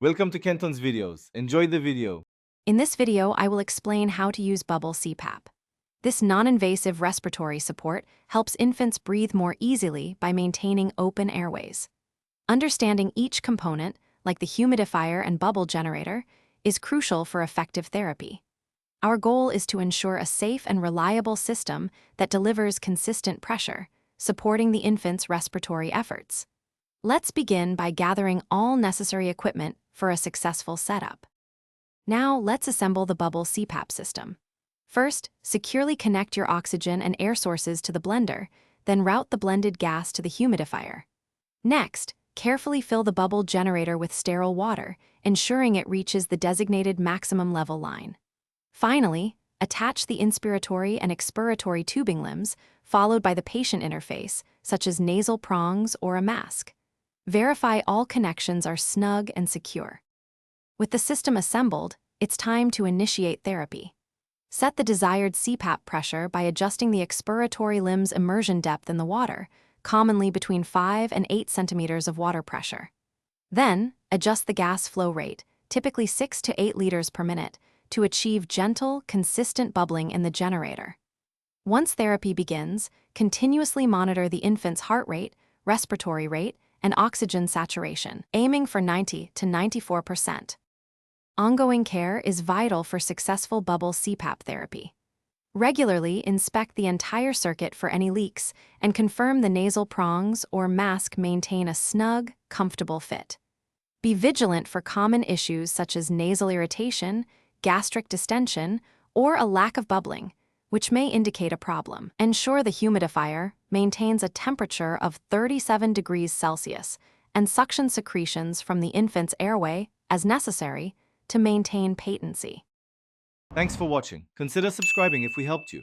Welcome to Kenton's videos. Enjoy the video. In this video, I will explain how to use bubble CPAP. This non-invasive respiratory support helps infants breathe more easily by maintaining open airways. Understanding each component, like the humidifier and bubble generator, is crucial for effective therapy. Our goal is to ensure a safe and reliable system that delivers consistent pressure, supporting the infant's respiratory efforts. Let's begin by gathering all necessary equipment for a successful setup. Now, let's assemble the bubble CPAP system. First, securely connect your oxygen and air sources to the blender, then route the blended gas to the humidifier. Next, carefully fill the bubble generator with sterile water, ensuring it reaches the designated maximum level line. Finally, attach the inspiratory and expiratory tubing limbs, followed by the patient interface, such as nasal prongs or a mask. Verify all connections are snug and secure. With the system assembled, it's time to initiate therapy. Set the desired CPAP pressure by adjusting the expiratory limb's immersion depth in the water, commonly between 5 and 8 centimeters of water pressure. Then, adjust the gas flow rate, typically 6 to 8 liters per minute, to achieve gentle, consistent bubbling in the generator. Once therapy begins, continuously monitor the infant's heart rate, respiratory rate, and oxygen saturation, aiming for 90 to 94%. Ongoing care is vital for successful bubble CPAP therapy. Regularly inspect the entire circuit for any leaks and confirm the nasal prongs or mask maintain a snug, comfortable fit. Be vigilant for common issues such as nasal irritation, gastric distension, or a lack of bubbling, which may indicate a problem. Ensure the humidifier maintains a temperature of 37 degrees Celsius and suction secretions from the infant's airway, as necessary, to maintain patency. Thanks for watching. Consider subscribing if we helped you.